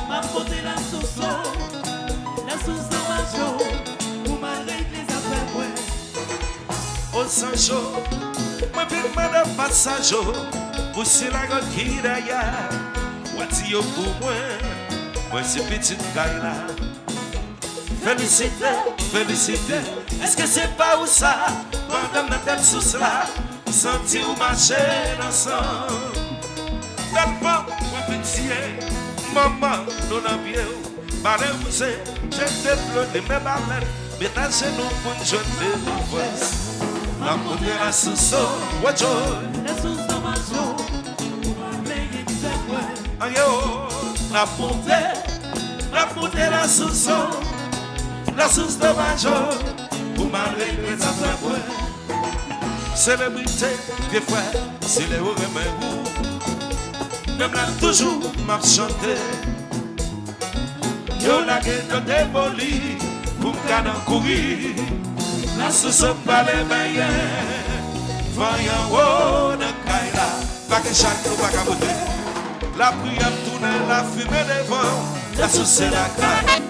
Ma monté la sauce de macho, pour ma règle les affaires, ouais. Au Sancho, ma ville madame passage, pour si la gueule qui d'ailleurs, voici au pour moi c'est petite caille là. Félicité, félicité, est-ce que c'est pas où ça, pendant la tête sous cela, senti ou marcher ensemble. Tellement, moi pitié, maman, nous n'avons bien, parlez vous c'est, j'ai développé mes balles, mais t'as chez nous pour une jeune délivrance. La montée la sauce, what joy, la sauce de macho, pour ma règle les affaires, ouais. la montée la sauce de macho, pour ma règle les affaires, ouais. Célébrité, des frères, c'est les hauts remèdes. Même là toujours m'a chanté. Yo la gueule de démoli pour me garder courir. La sauce pas les meilleurs. Voyons oh de Kaila. Pas que chaque jour pas caboter. La prière tourne, la fumée des vents. La sauce c'est la caille.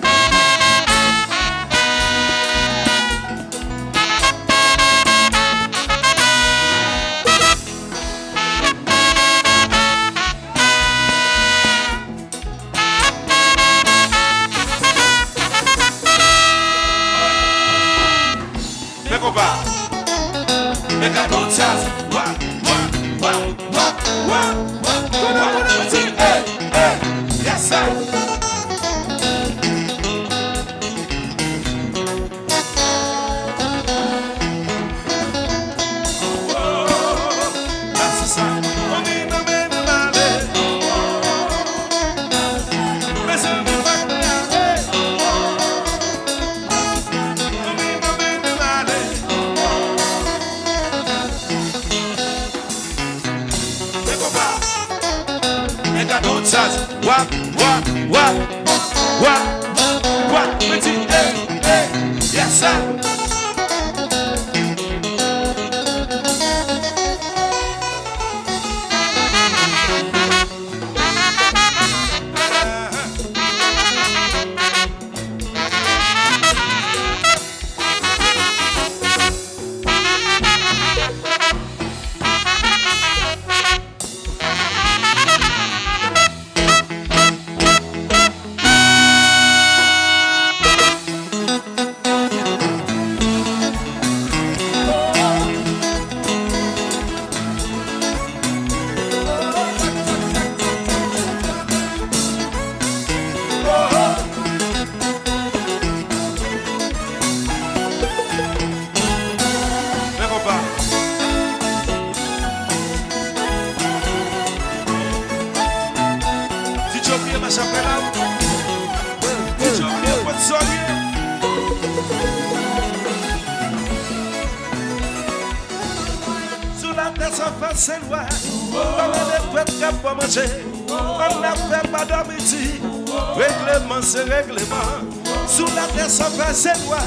Règlement, c'est règlement. Sous la terre, ça fait ses lois.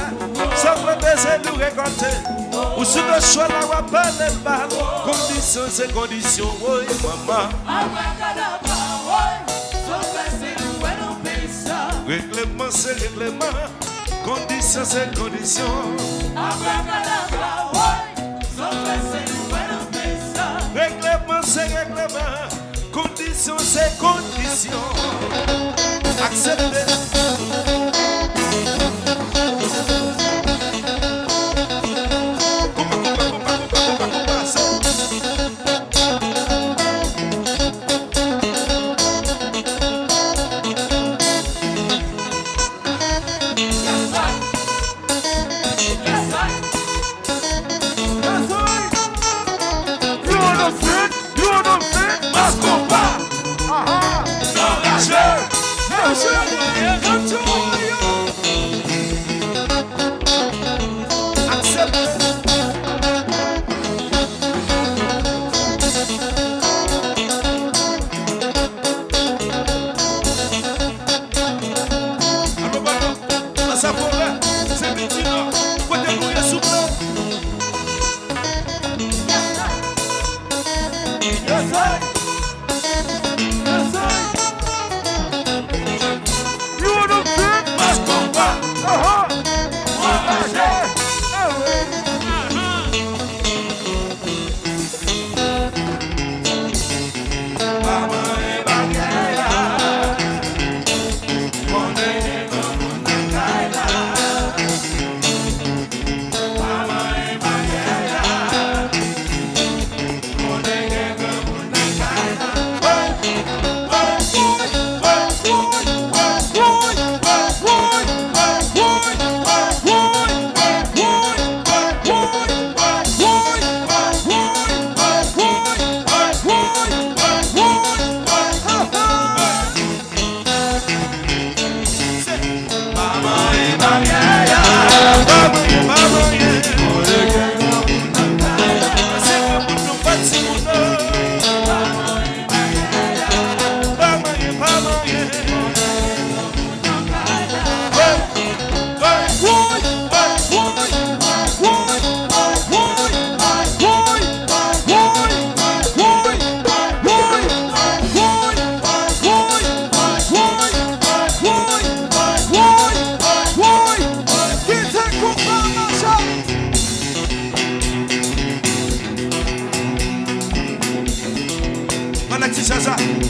Ça fait baiser, nous récolter. Ou sous le choix, là, on va pas les balles. Conditions, c'est conditions, oui, maman. Règlement, c'est règlement. Conditions, c'est conditions. Règlement, c'est règlement. Conditions, c'est conditions. Acceptez. Sure.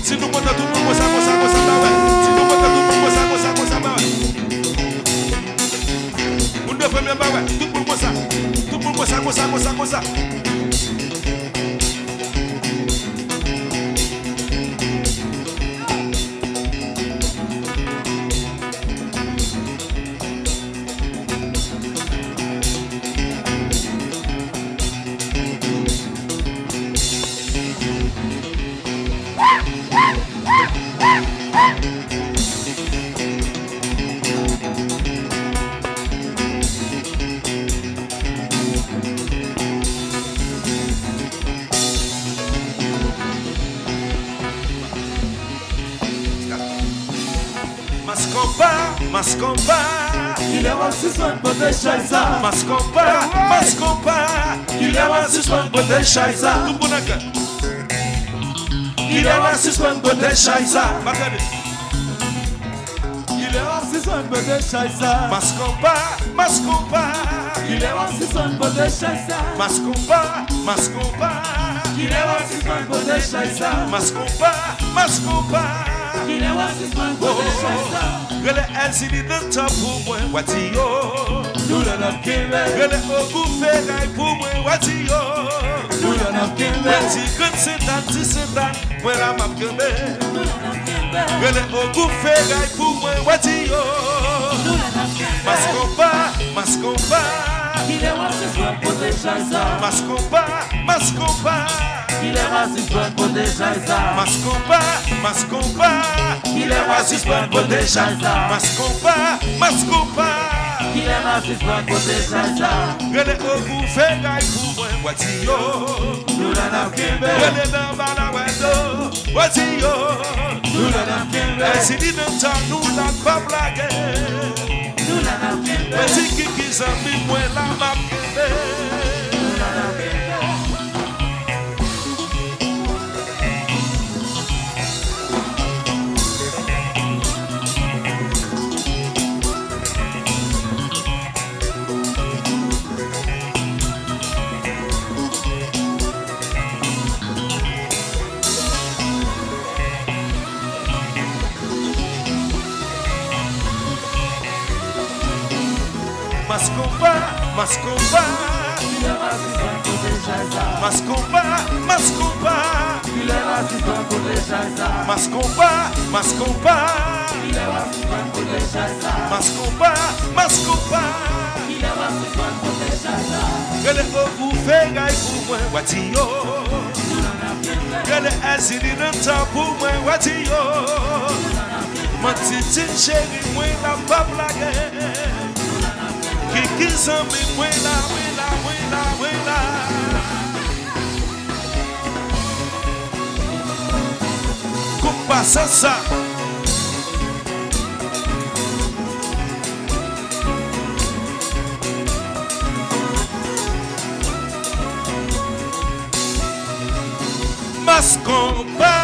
Si nous montons tout le monde, ça, bah ouais. Si nous montons tout le monde, ça, bah ouais. Nous deux premiers, bah ouais. Tout le monde, ça. Tout le monde, ça. Mascomba, il est aussi son beauté chaisa. Mascomba, Il est aussi son beauté chaisa. tout le monde a cœur. Il est aussi son beauté chaisa. Regardez. Il est aussi son beauté chaisa. Mascomba, Il est aussi son beauté chaisa. Mascomba, Il est aussi son beauté chaisa. Mascomba. Il est aussi son beauté chaisa. Gele elzini de temps pour moi, watio. Nous l'avons kivé. Gele obufe gai pour moi, watio. Nous l'avons kivé. Wati kun sedan, moi la map kembe. Nous l'avons kivé. Gele obufe gai pour moi, watio. Nous l'avons kivé. Mascomba, Il est aussi son beauté chaisa. Mascomba. Il est aussi son beauté chaisa. Mascomba. Il est aussi son beauté chaisa. Mascomba. Il est aussi son beauté chaisa. Gele obufe gai pour moi, watio. Nous l'avons kivé. Gele namba la wendo, watio. Nous l'avons kivé. Elzini de temps nous la pas blague. Nous l'avons kivé. Petit kiki zambi moi la map kembe. Nous l'avons kivé. Mascomba. Il est aussi son beauté chaisa. Mascomba. Il est aussi son beauté chaisa. Mascomba. Il est aussi son beauté chaisa. Mascomba. Il est aussi son beauté chaisa. Gele obufe gai pour moi, watio. Nous l'avons kivé. Gele elzini de temps pour moi, watio. Ma petite chérie, moi la pas blague. Kiki zambi, moi la. Coupa ça. Mascomba.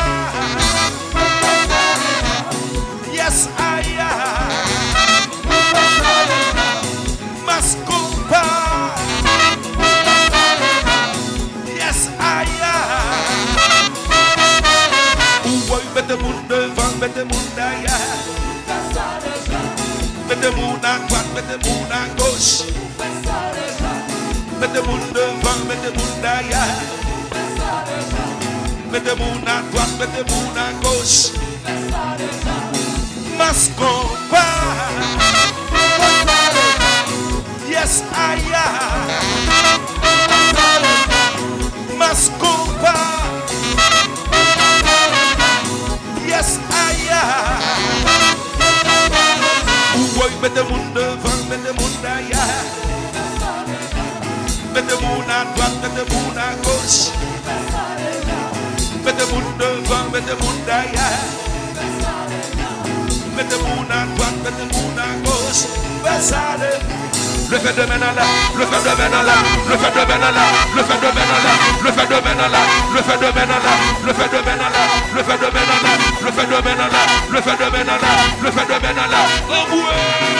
Yes, I am. Mascomba. Yes, I am. Ouai, mettez moun devant, mettez moun derrière. Mettez moun à droite, mettez moun à gauche. Mettez moun devant, mettez moun derrière. Mettez moun à droite, mettez moun à gauche. Mascomba. Yes, I am. Mascomba. Yes, I am. Ouai, mettez moun devant, mettez moun derrière. Mettez moun à droite, mettez moun à gauche. Mettez moun devant, mettez moun derrière. Mettez moun à droite, mettez moun à gauche. Versale. Le fait de Menala, le fait de Menala, le fait de Menala, le fait de Menala, le fait de Menala, le fait de Menala, le fait de Menala, le fait de Menala, le fait de Menala, le fait de Menala, le fait de Menala. Oh ouais!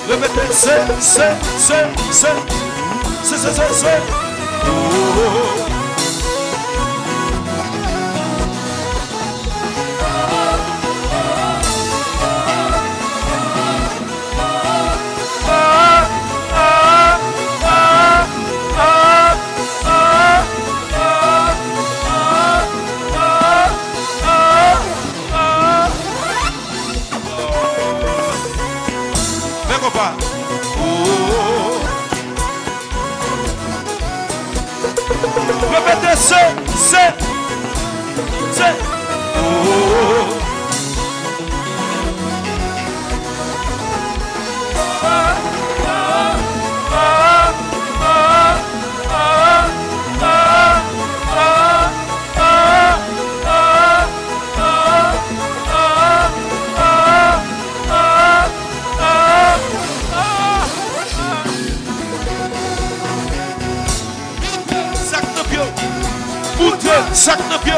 Répétez, c'est. Oh. Mais compas. Oh. Répétez, c'est. Oh. Sac no pio,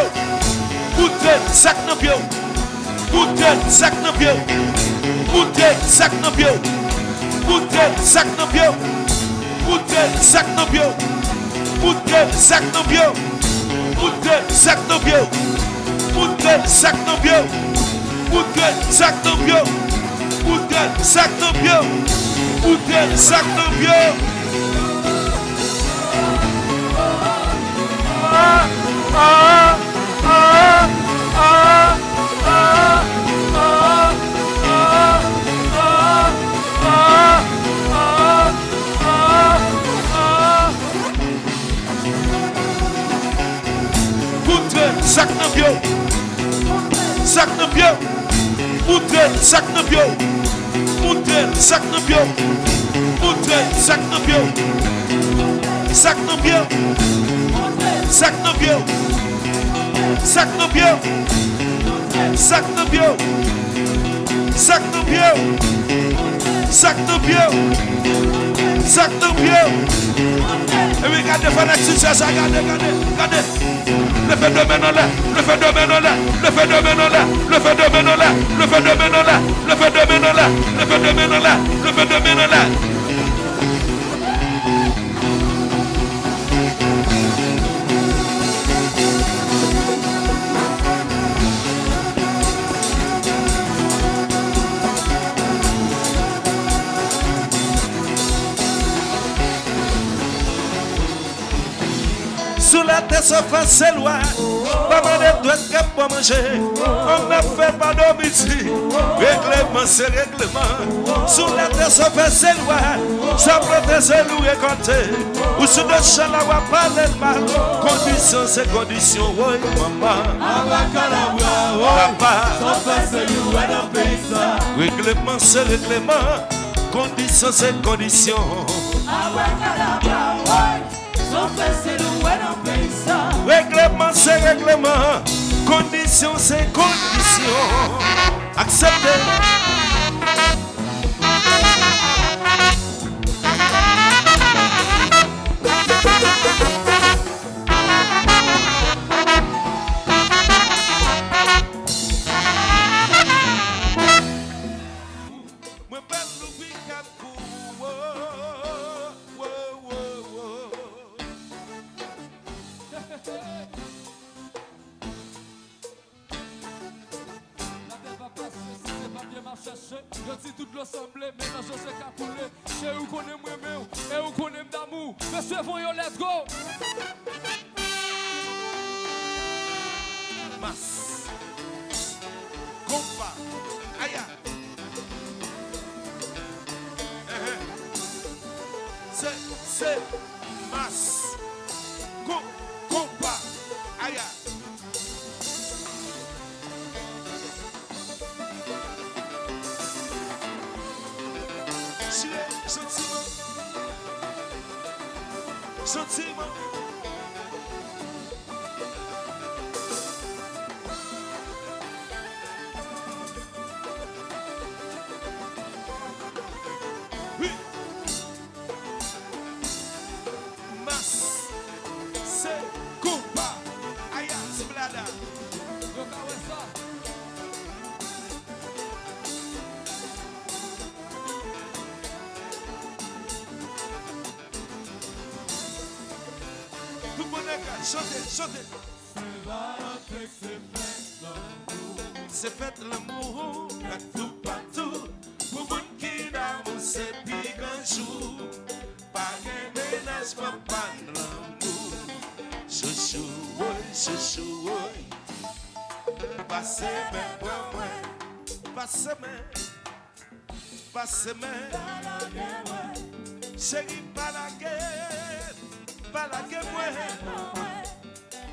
bouteille, sac no pio, bouteille, sac no pio, bouteille, sac no pio, bouteille, sac no pio, bouteille, sac no pio, bouteille, sac no pio, bouteille, sac no pio, bouteille, sac no pio, bouteille, sac no pio, bouteille, sac no pio, bouteille, sac no pio. Sac no bio, sac no bio, bouteille, sac no bio, bouteille, sac no bio, bouteille, sac no bio, sac no bio, sac no bio, sac no bio, sac no bio, sac no bio, sac no bio, sac no bio. Et oui, regardez, fanatique, ça, regardez. Le fait de maintenant là, le fait de maintenant là, le fait de maintenant là, le fait de maintenant là, le fait de maintenant là, le fait de maintenant là, le fait de maintenant là, le fait de maintenant là. Sous la terre se fait c'est loin. Pas mal de doigts pour manger. On ne fait pas de midi. Règlement c'est règlement. Sous la terre se fait c'est loin. Ça protège nous récolter. Ou sous le champ là on parle de mal. Condition c'est condition. Oui maman. Papa. Règlement c'est règlement. Condition c'est condition. Règlement c'est règlement, condition c'est condition. Acceptez. Je dis tout l'assemblée, maintenant je sais qu'à couler. Chez où qu'on aime moi-même, et où qu'on aime d'amour. Monsieur, voyons, let's go! Mas. Compa. Aya. C'est mas. Compa. Aya. Sentiment. Yo ka wè sa. Tout le monde est chantez, chantez. C'est fait l'amour, partout, partout. Pour moun qui d'amour, c'est puis qu'un jour. Pas de ménage, pas de l'amour. Chouchou, oui, chouchou, oui. Passez mes points, moi. Passez mes. Passez mes. Chérie, pas la guerre. Pas la guerre, moi.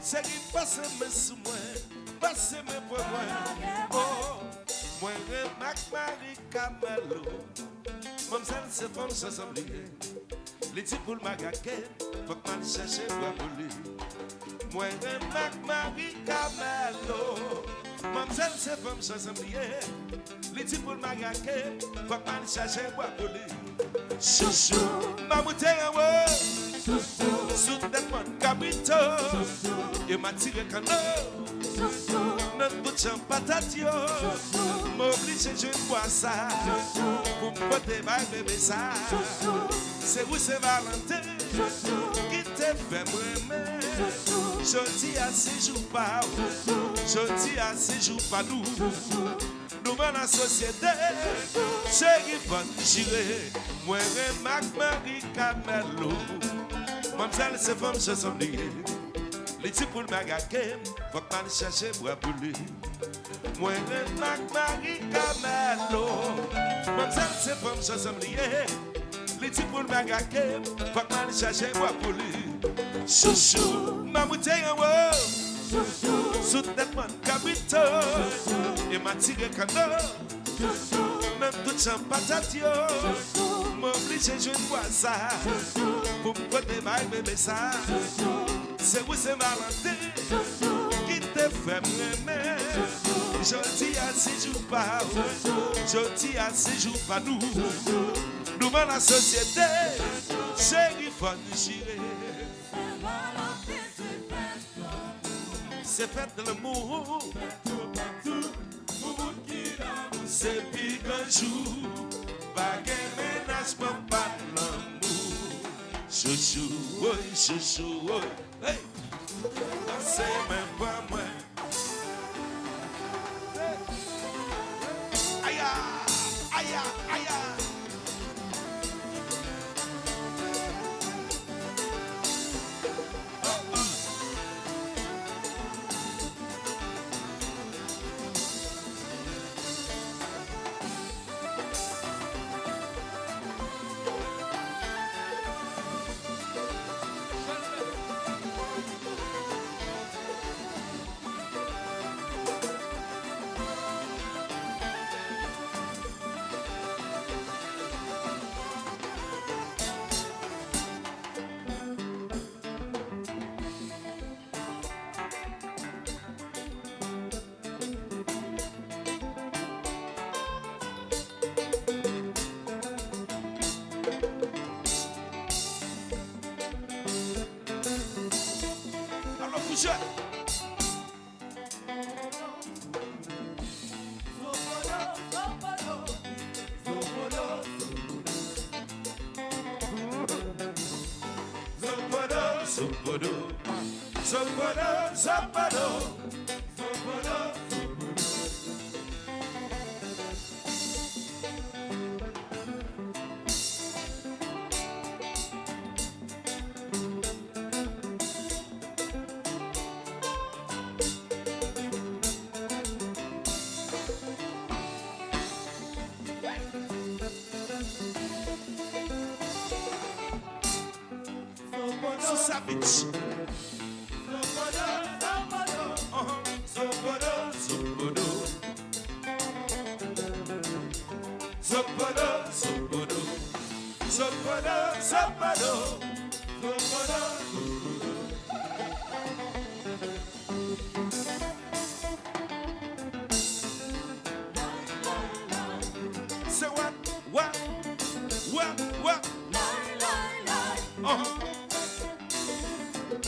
Chérie, passez mes sous moi. Passez mes points, moi. Oh, moi, Mac Marie Camelo. Mon seul, c'est femme sans s'oublier. Les types pour le magaquet, faut que m'aille chercher pour voler. Moi, Mac Marie Camelo. Mon seul, c'est femme sans s'oublier. Les types pour le magaquet, faut que m'aille chercher pour voler. Chouchou, ma bouteille en haut. Sous tête mon cabrito. Et m'a tiré canot. Notre bout de champ patate yo. M'oblige je bois ça. Pour me porter ma bébé ça. C'est vous c'est Valentin. Qui te fait m'aimer. Je dis à ces jours pas. Je dis à ces jours pas nous. Nous dans la société. Chérie bonne jurée. Moi et Mac Marie Camelo. Mamselle c'est femme je s'oublier. Les types pour le magaquet, faut que m'aille chercher pour appeler. Moi et Mac Marie Camelo. Mamselle c'est femme je s'oublier. Les types pour le magaquet, faut que m'aille chercher pour appeler. Chouchou, ma bouteille en haut. Sous tête mon cabrito. Et m'a tiré canot. Même tout champ patate yo. M'oblige je ne vois ça. Pour me porter ma bébé ça. C'est vous c'est Valentin. Qui te fait m'aimer. Je dis à ces jours pas. Je dis à ces jours pas nous. Nous dans la société. Chérie faut nous gérer. C'est fait de l'amour. C'est puis qu'un jour. Pas de ménage, pas de l'amour. Chouchou, oui, chouchou, oui. Hey! C'est même pas moi. Aïe, aïe, aïe. Savage.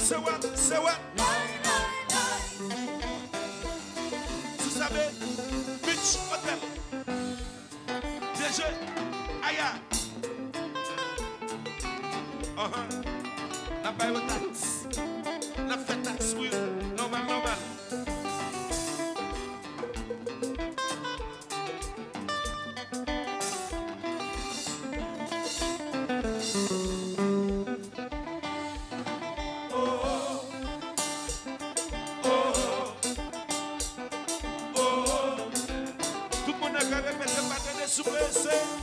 Say what? Say what? Sabé, Beach Hotel. DG, Aya. La paye au taxe. La fait taxe, oui. Normal, normal.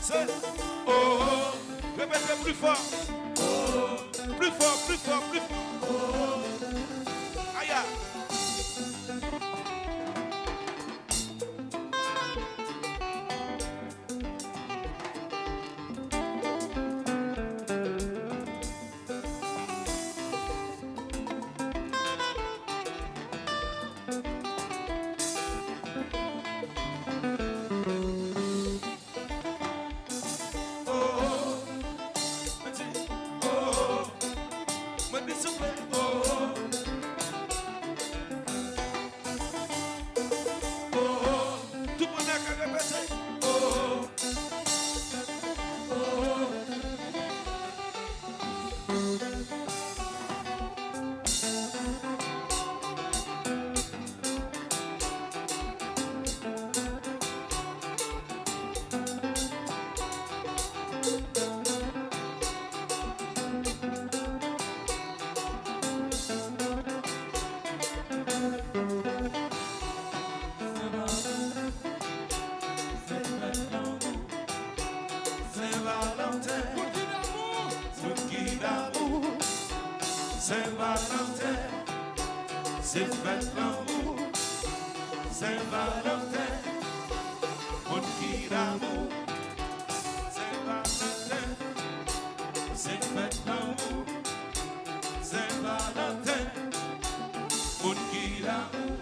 C'est oh oh, répétez plus fort, oh, plus fort, plus fort, plus fort, oh, aïe. Saint-Valentin, c'est fête l'amour. Saint-Valentin, mon qui d'amour. Saint-Valentin, c'est fête l'amour. Saint-Valentin, mon qui d'amour.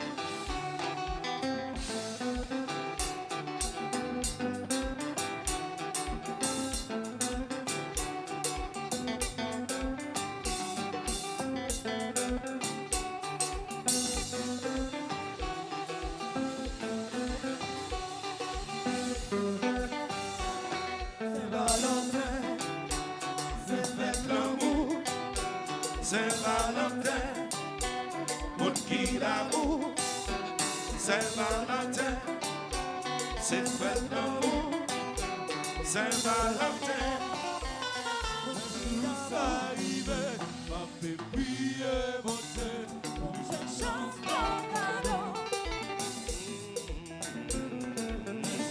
Saint-Valentin, mon qui d'amour. Saint-Valentin, c'est fête d'amour. Saint-Valentin, nous arrivons, ma pépille est montée. Je chante mon cadeau.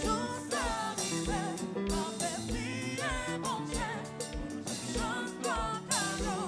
Nous arrivons, ma pépille est montée. Je chante mon cadeau.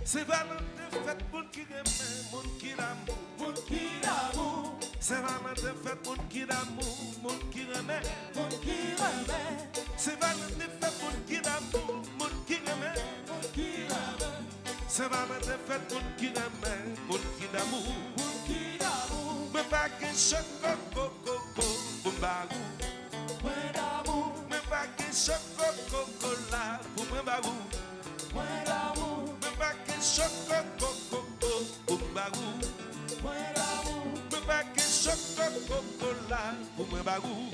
c'est Valentin, fête mon qui aime, mon qui d'amour. Mon qui d'amour, C'est Valentin, fête mon qui d'amour, mon qui remet. mon qui remet, C'est Valentin, fête mon qui d'amour, mon qui remet. mon qui remet, C'est Valentin, fête mon qui remet, mon qui d'amour. mon qui d'amour, Me pas qu'un choc, coco, coco, boumbarou. point d'amour, Me pas qu'un choc, coco, cola, pour me barou. point d'amour, Me pas qu'un choc, coco, coco, boumbarou. point d'amour, Me pas qu'un choc, coco, cola, pour me barou.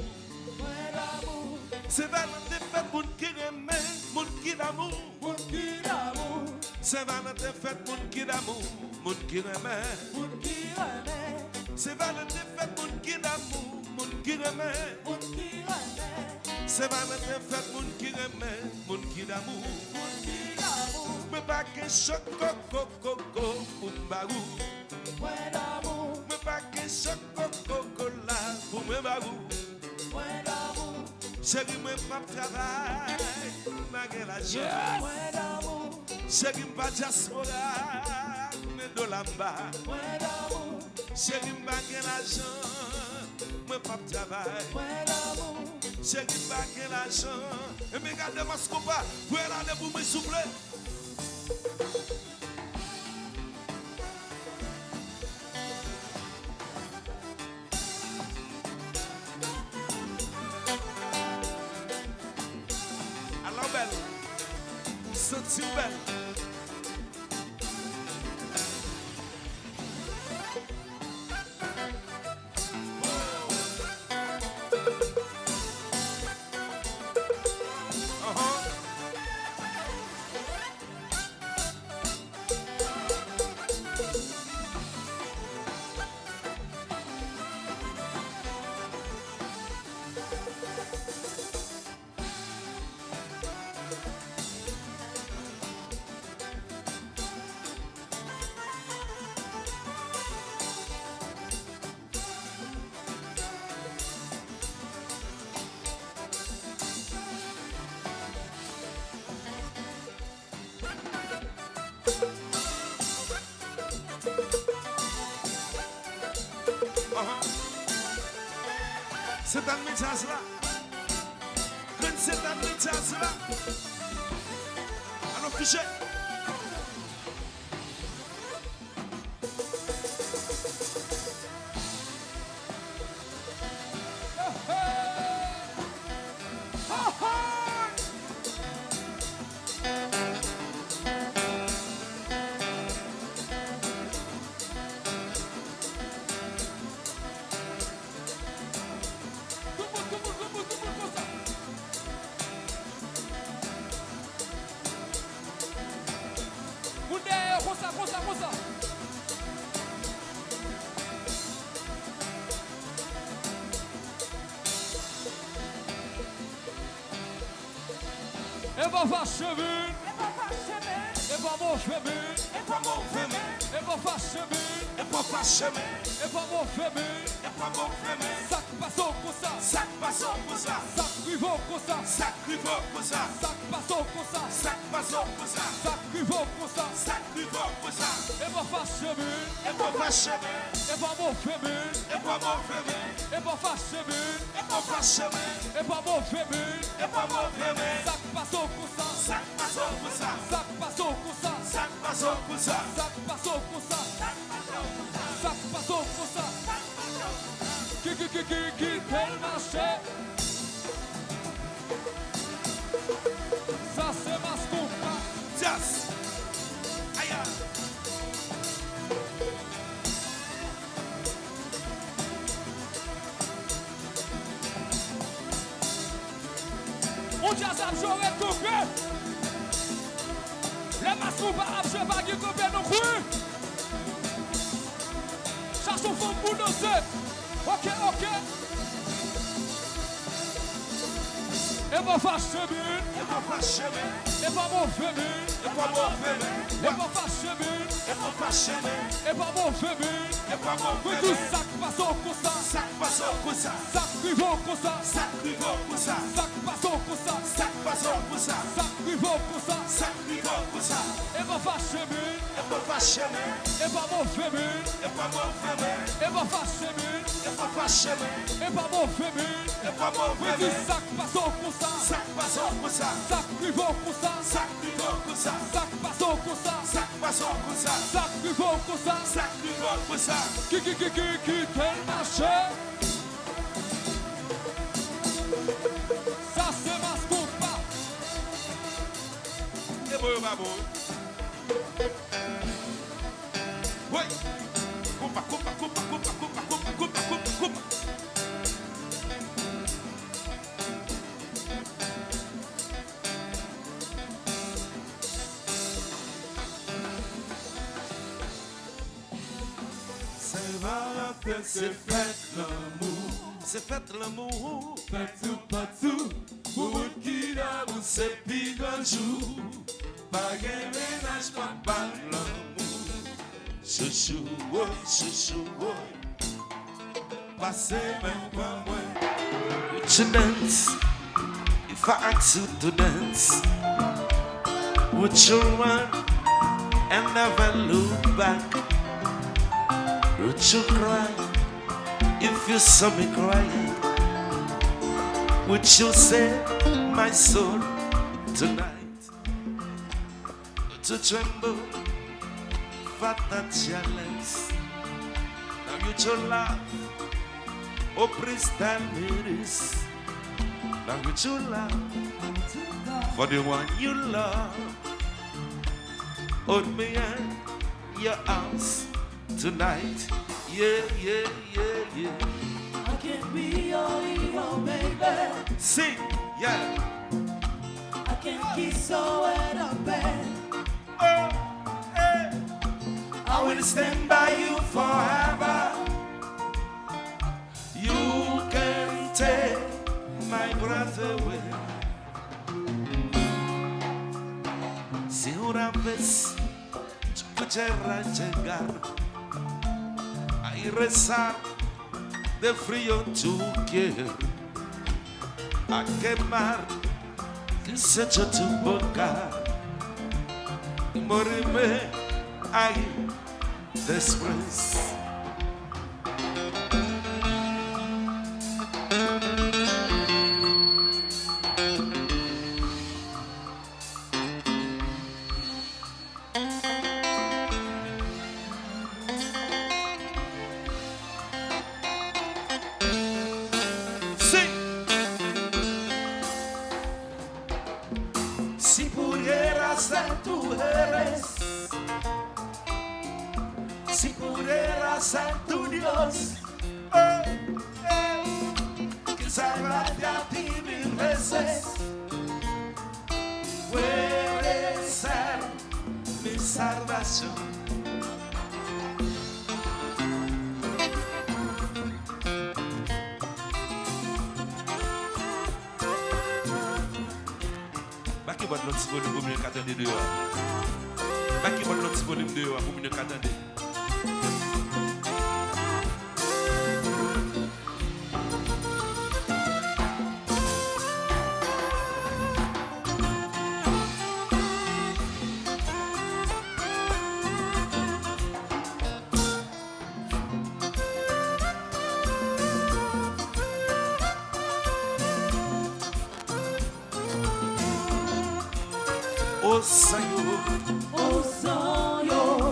point d'amour, C'est Valentin, fête mon qui remet, mon qui d'amour. mon qui d'amour, C'est Valentin, fête mon qui d'amour, mon qui remet. mon qui remet, C'est Valentin, fête mon qui d'amour, mon qui remet. mon qui remet, C'est Valentin, fête mon qui remet, mon qui d'amour. mon qui d'amour, Me pas qu'un choc, coco, coco, boumbarou. point d'amour, Me pas qu'un choc, coco, cola, pour me barou. point d'amour, Chérie, moi, pas travail, malgré la joie. point d'amour, Chérie, pas diaspora, mais de là-bas. point d'amour, Chérie, pas l'argent, moi, pas travail. point d'amour, Chérie, pas l'argent. Et me garde ma scopa, pour aller pour me souffler. Alors belle, sentir belle. C'est un message là. C'est un message là. Alors, fiché. Rosa. Et va fâcher mine. Et va mon féminin. Et pas mon féminin. Et va fâcher mine. Et pas fâché mine. Et va mon féminin. Et pas mon féminin. Sac passant comme ça. Sac passant pour ça. Sac rivant comme ça. Sac rivant pour ça. Sac passant comme ça. Sac passant pour ça. Sac rivant comme ça. Sac rivant pour ça. Et va fâcher mine. Et pas fâché mine. Et va mon féminin. Et pas mon féminin. Et va fâcher mine. Et pas fâché mine. Et va mon féminin. Et pas mon féminin. Sac passant comme ça. Sac passant pour ça. Sac passant comme ça. Sac passant pour ça. Sac passant comme ça. Sac passant comme ça. Qui tel marché. Ça c'est ma scopa. Just. Aïe. On jazz a joué coupé. Les mascopas a joué pas coupé non plus. Cherchons fond pour danser. Ok. Et va fâcher mine. Et pas fâché mine. Et va mon féminin. Et pas mon féminin. Et va fâcher mine. Et pas fâché mine. Et va mon féminin. Et pas mon Oui, tout féminin. sac passant comme ça. Sac passant pour ça. Sac rivant comme ça. Sac rivant pour ça. Sac passant comme ça. Sac passant pour ça. Sac rivant comme ça. Sac rivant pour ça. Et va fâcher mine. Et pas fâché mine. Et va mon féminin. Et pas mon féminin. Et va fâcher mine. Et pas fâché mine. Et va mon féminin. Et pas mon Oui, tout féminin. sac passant comme ça. Sac passant pour ça. Sac rivant comme ça. Sac rivant pour ça. Sac passant comme ça. Sac passant pour ça. Sac rivant comme ça. Sac rivant pour ça. Qui tel marché. Ça c'est ma scopa. Et bon, ma bon. Oui. Coupa. Saint-Valentin, c'est fête l'amour. C'est fête l'amour. Partout, pour moun qui d'amour, c'est plus grand jour. Pas de ménage, pas de l'amour. Chouchou, oh. Passez même pas moi. Would you dance if I asked you to dance? Would you run and never look back? Would you cry if you saw me crying? Would you say my soul tonight? To tremble, fata jealous. Now you should laugh. Oh, please tell me this. Now you should laugh for the one you love. Hold me in your arms tonight. Yeah. I can be your hero, baby. Sing, yeah. I can kiss so wet up bed. Oh, hey. I will stand by you forever. You can take my breath away. Si una vez tu quieras llegar a rezar de frío tu quieres a quemar que se echa tu boca y morirme ahí Después. Si pudieras ser tú eres, si pudieras ser tu Dios, consagrarte a ti mil veces, puedes ser mi salvación. Qui va notre petit volume pour mieux qu'attendre dehors. Qui va notre petit volume dehors pour mieux qu'attendre.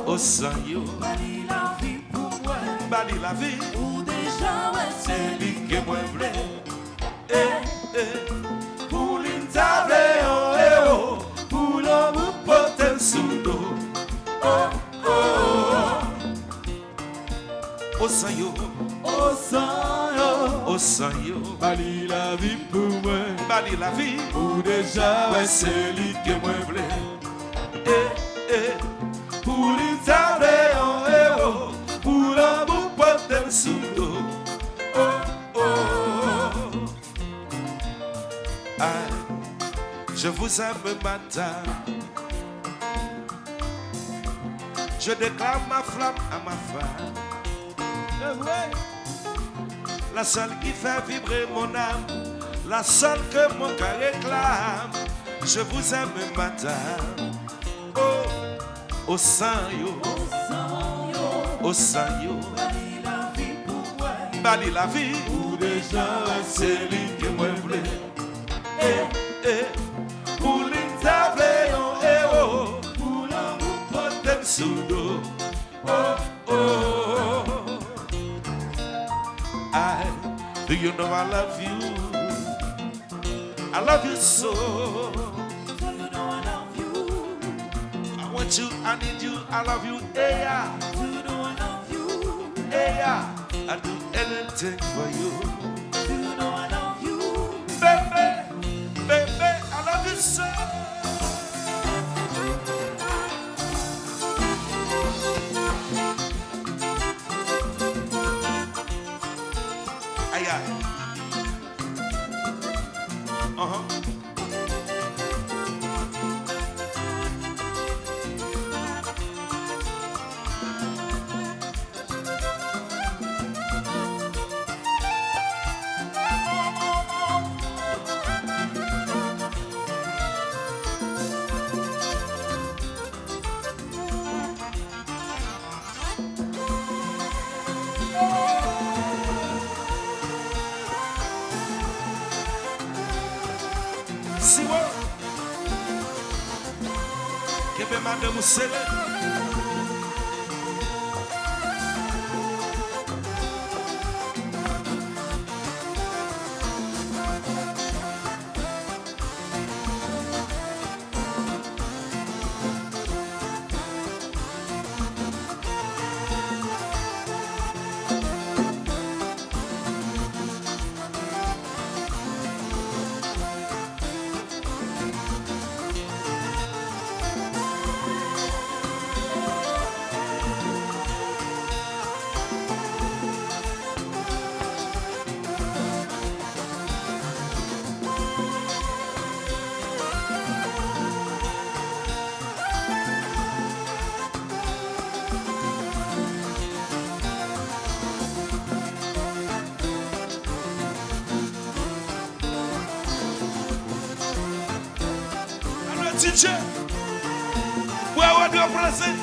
Au sang yo, bali la vie pour moi, bali la vie, ou déjà ouais c'est lui que moi vle. Pour l'intable, pour l'homme porter sous dos. Au sang yo, au sang yo, Bali la vie pour moi, bali la vie, ou déjà ouais c'est lui que moi vle. Pour l'intable, pour l'homme porter sous dos. Je vous aime matin. Je déclare ma flamme à ma femme. La seule qui fait vibrer mon âme, la seule que mon cœur réclame. Je vous aime matin. Oh, au sang yo, au sang yo, bali la vie pour moi, bali la vie, Ou déjà c'est lui que moi vle. pour l'intable, Pour l'homme porter sous dos. Do you know I love you? I love you so. so you know I love you, I want you, I need you, I love you. Hey, yeah, so you know I love you, hey, yeah. I do anything for you. so you know I love you, Baby, baby, I love you so. Aye, aye. Si moi, que be madame Sele. DJ, where would you present?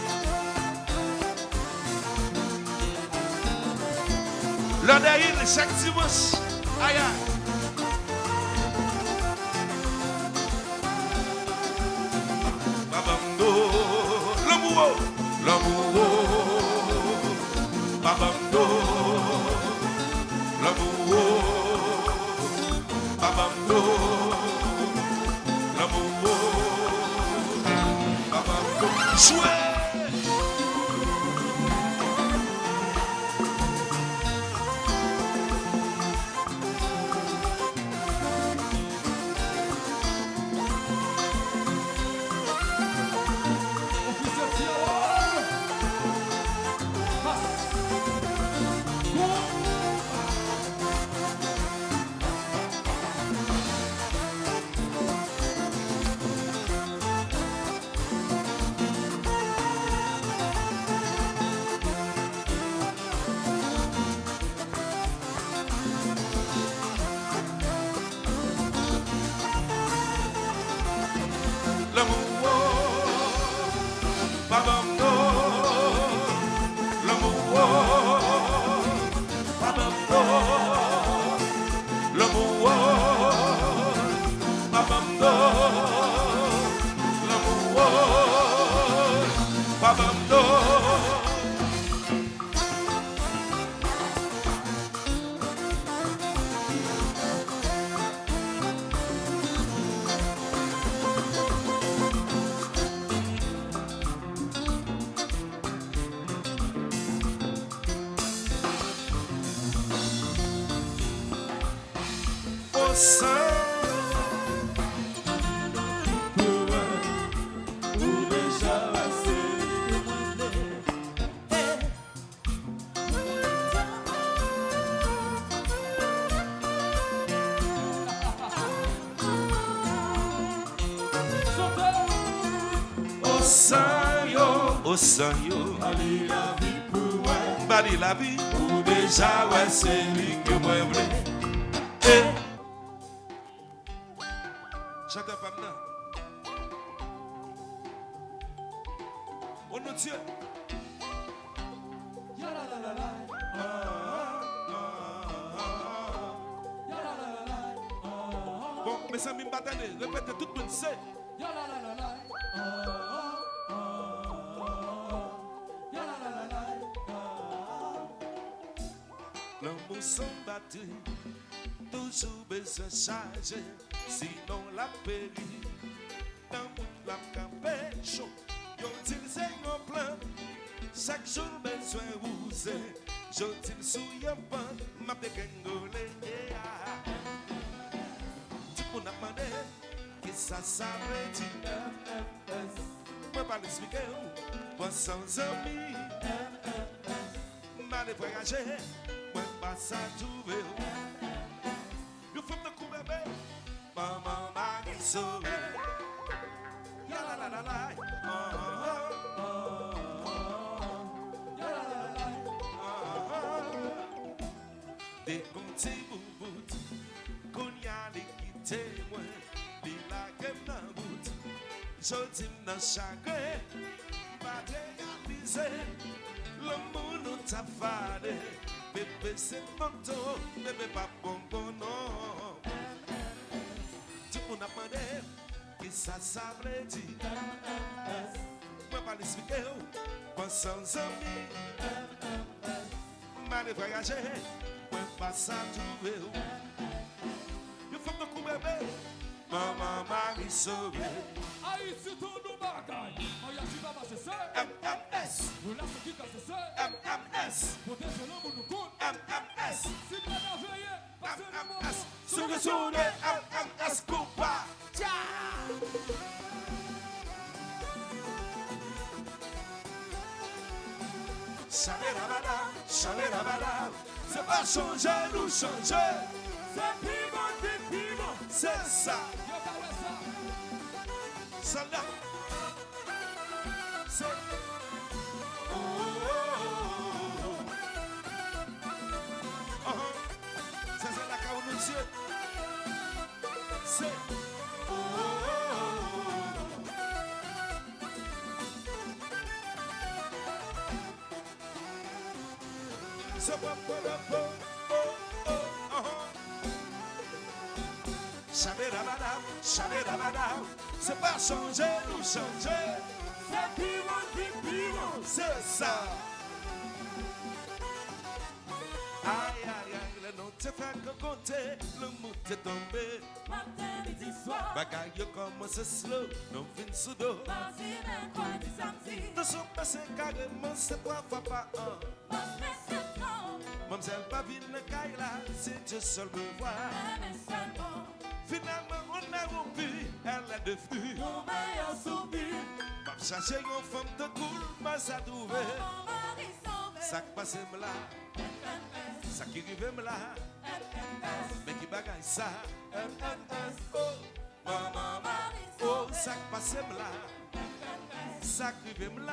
L'heure d'Aïl, chaque dimanche. Aïe aïe. Babando, l'amour, Babando, l'amour, Babando, Babando, jouez. Osanyo, Bali la vie pour moi. bali la vie. Ou déjà ouais c'est lui que moi voulais. Chante pas maintenant. Oh non Dieu. Ya la la la la. Ya la la la la. Bon, mes amis, m'attendez, répétez tout le monde sait. Ya la la la la. Ya la la la la. L'amour sans batterie, toujours besoin charger, sinon la péri. L'amour la campé chaud, yo dit c'est mon plan. Chaque jour besoin rouser, je dis sous yon pan, m'a dégangolé. Tu peux n'a demandé, que ça veut dire. Moi pas l'expliquer, moi sans amis. M'a voyager. Moi pas ça trouver. You from the Koubebe, maman m'a sauvé. Ya la la la la. Ya la la la la. Des petits bouts, qu'on y a les quitter moi, li la game dans bout. Je dis dans chagrin, pas réaliser. L'amour nous t'a fadé. Bébé c'est moto, bébé pas bonbon non. Tu m'as demandé qui ça veut dire. Moi pas l'expliquer, moi sans amis. Mal voyager, moi pas ça trouver. You from the Koubebe, maman Marie sauvé. Aïe, c'est ton nom bagaille. Aïe, tu vas passer ça. MMS, Vous la qui casse ça. MMS, Pour tes jeunes hommes, nous compte. MMS. Si pas d'enveiller, passez le moment. MMS, Souga Souga, MMS, Koupa. Chalet-la-bala, c'est pas changer, nous changer. C'est piment, c'est piment. C'est ça, Yo, bah ouais, ça. ça là. C'est... Oh, oh, oh, oh. Ça c'est la carotte, monsieur. C'est... Oh, oh, oh. C'est pas pour le pot. Chabérabadam, chabérabadam. C'est pas changer, nous changer. C'est piment, C'est ça. Aïe, aïe, aïe, le nom te fait que compter, le mot t'est tombé. matin, midi, soir. Bagaille yo commence slow, non fin sous dos. Mardi, mercredi, samedi. Tout son passé carrément, c'est 3 fois par an. Mardi, septembre. Mademoiselle pas vine le caille là, c'est Dieu seul me voit. Mais seulement, Finalement, on a rompu, elle a de flux. mon meilleur souvenir. M'a cherché une femme de cool, m'a ça trouvé. Mon mari sauvé. Ça qui passe me là, MNS, ça qui arrive me là. MNS. Mais qui bagaille ça, MNS, oh. Maman, Mari oh, sauvé. ça qui passe me là, MNS, ça qui arrive me là.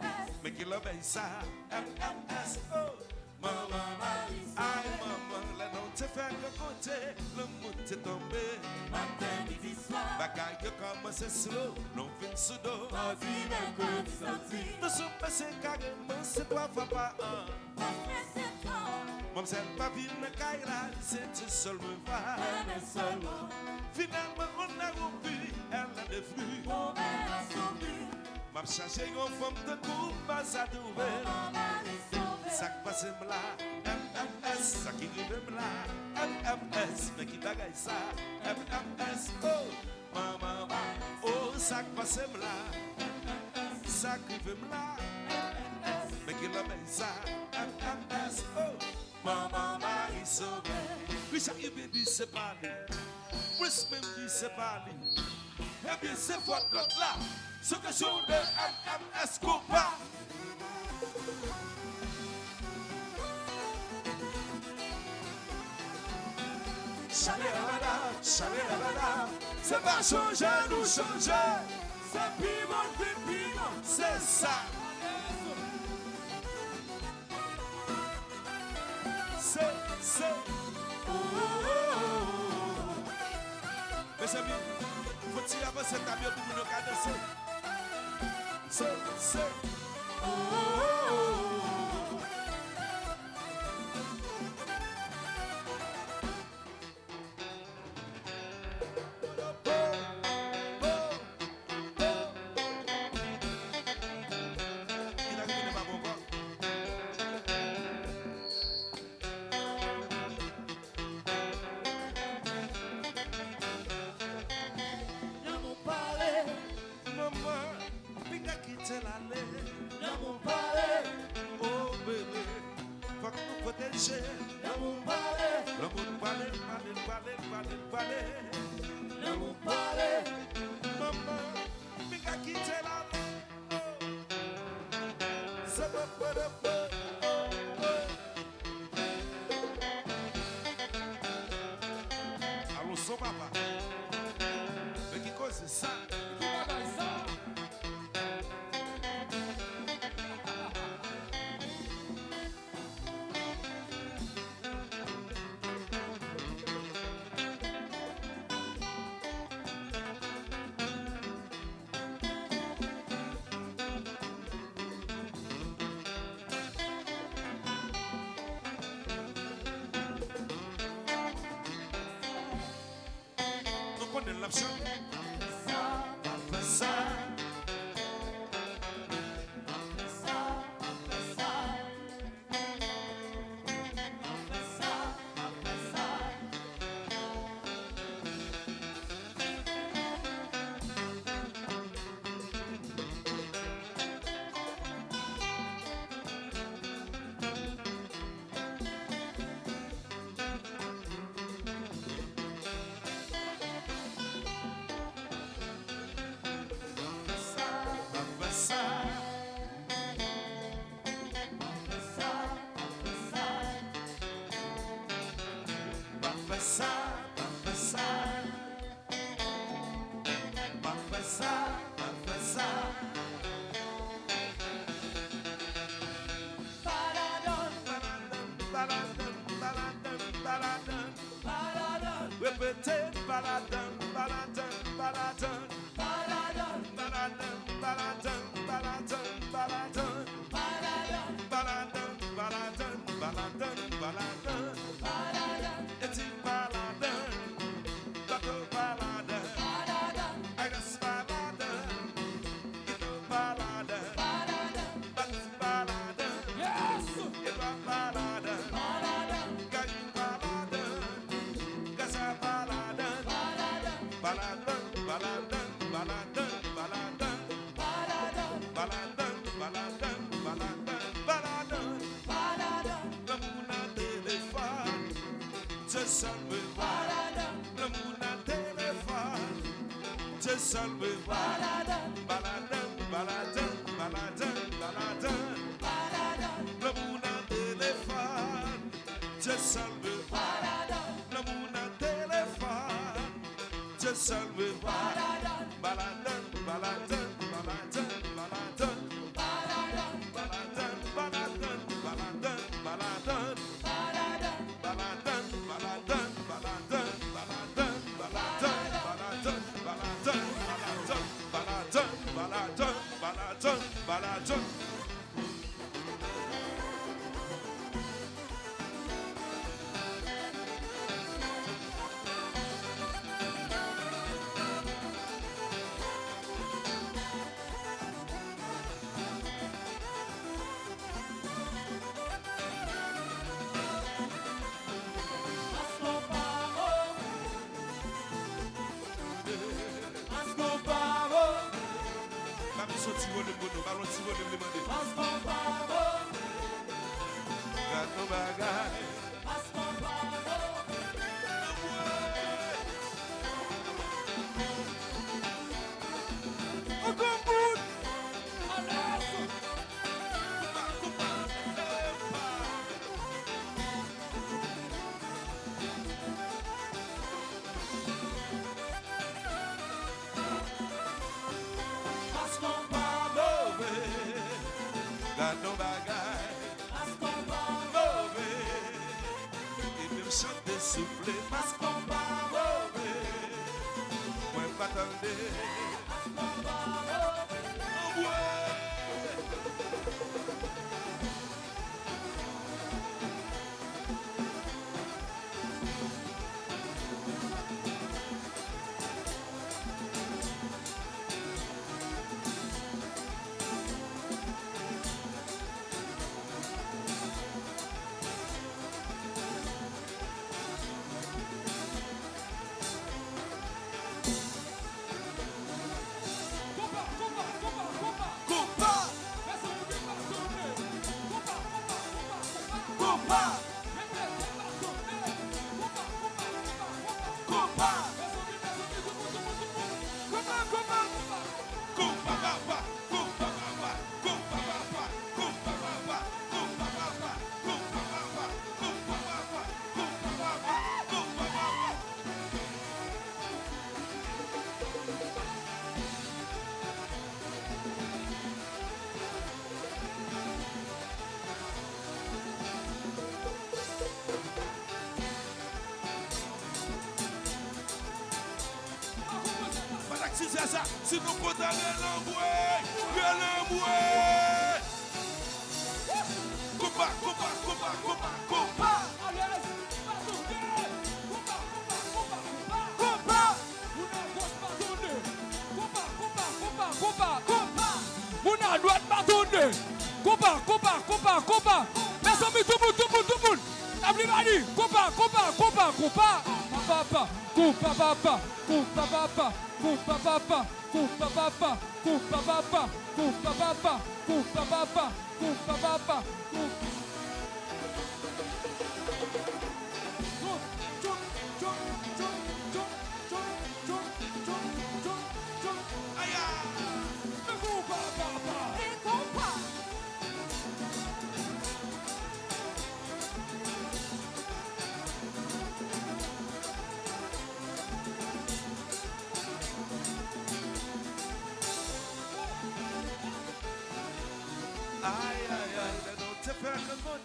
MNS. Mais qui l'obéit ça, MNS, oh. Maman, Mari aïe sauvé. maman, le nom te fait que compter, le mot t'est tombé. Matin, midi, soir. Bagaille yo commence slow, non fin sous dos. Mardi, mercredi, samedi. Tout son passé carrément, c'est 3 fois par an. Mardi, septembre. Mademoiselle pas vine le caille là, c'est Dieu seul me voit. Mais seulement, Finalement, on a rompu, elle a des flux. mon meilleur souvenir. M'a cherché une femme de coupe, m'a ça trouvé. Mon mari sauvé. Ça qui passe me là, MMS, ça qui arrive me là, MMS, mais qui bagaille ça, MMS, oh, maman, oh, ça qui passe me là, ça qui arrive me là, mais qui l'obéit ça, MMS, oh, maman, Marie sauvé. Richard Baby, c'est pas lui, Chris même dit c'est pas lui, eh bien c'est votre l'autre là, ce que je de MMS Coupa. Chabérabada, chabérabada, c'est pas changer, nous changer. C'est piment, C'est ça. C'est. Mes amis, faut-il avancer ta vie pour nous danser? C'est. Il a gagné ma bombe. Dans mon palais, Maman, pinga quitté l'allée. dans mon palais, Oh bébé, faut que nous protéger. dans mon palais, Le monde balai. dans mon palais, Maman, pinga quitté l'allée. C'est le peu de peu. Allons, son papa. Mais qui cause ça? qui bagaille ça? Nous connaissons l'option. Ça, Ça, ça, ça. Ça, ça. Répétez, baladon, baladon, baladon, baladon, baladon, baladon, baladon, baladon, baladon, baladon, baladon, baladon, et il baladon, seul me voit. Le monde a téléphone. Dieu seul me voit. Baladin, baladin, baladin, baladin. Le monde a téléphone. Dieu seul me voit. Le monde a téléphone. Dieu seul me voit. Baladin, baladin, baladin, baladin. Baladin, baladin, baladin, baladin. Baladin, baladin, baladin, baladin, baladin, baladin, baladin, baladin, baladin, baladin. Souffler parce qu'on va mauvais. Moi pas attendez. Si nous comptons l'emboué, Compa, compa, compa, compa, compa. Mouna doit pardonner. Compa. Mes amis, tout le monde. Everybody, compa.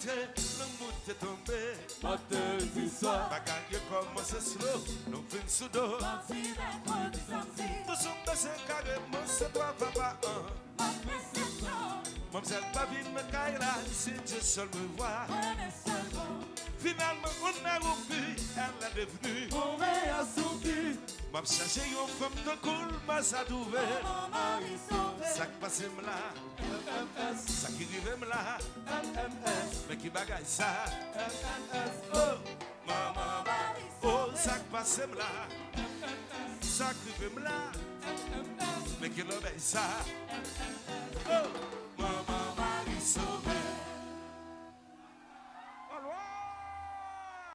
Le mood est tombé. Matin du soir, Bagaille commence slow, nous venons sous dos. Nous sommes passés carrément, c'est toi, papa. Mamselle, pas vite me caille là, si Dieu seul me voit. Finalement, on a rompu, elle est devenue. on est assoupi. M'a cherché une femme de cool, m'a sadouvé. Ça qui passe là, MMS, ça qui rive là, MMS, mais qui bagaille ça. MMS, Oh, maman, oh, ça qui passe là, ça qui rive là, mais qui l'obéit ça. Oh, maman, Marie sauvée.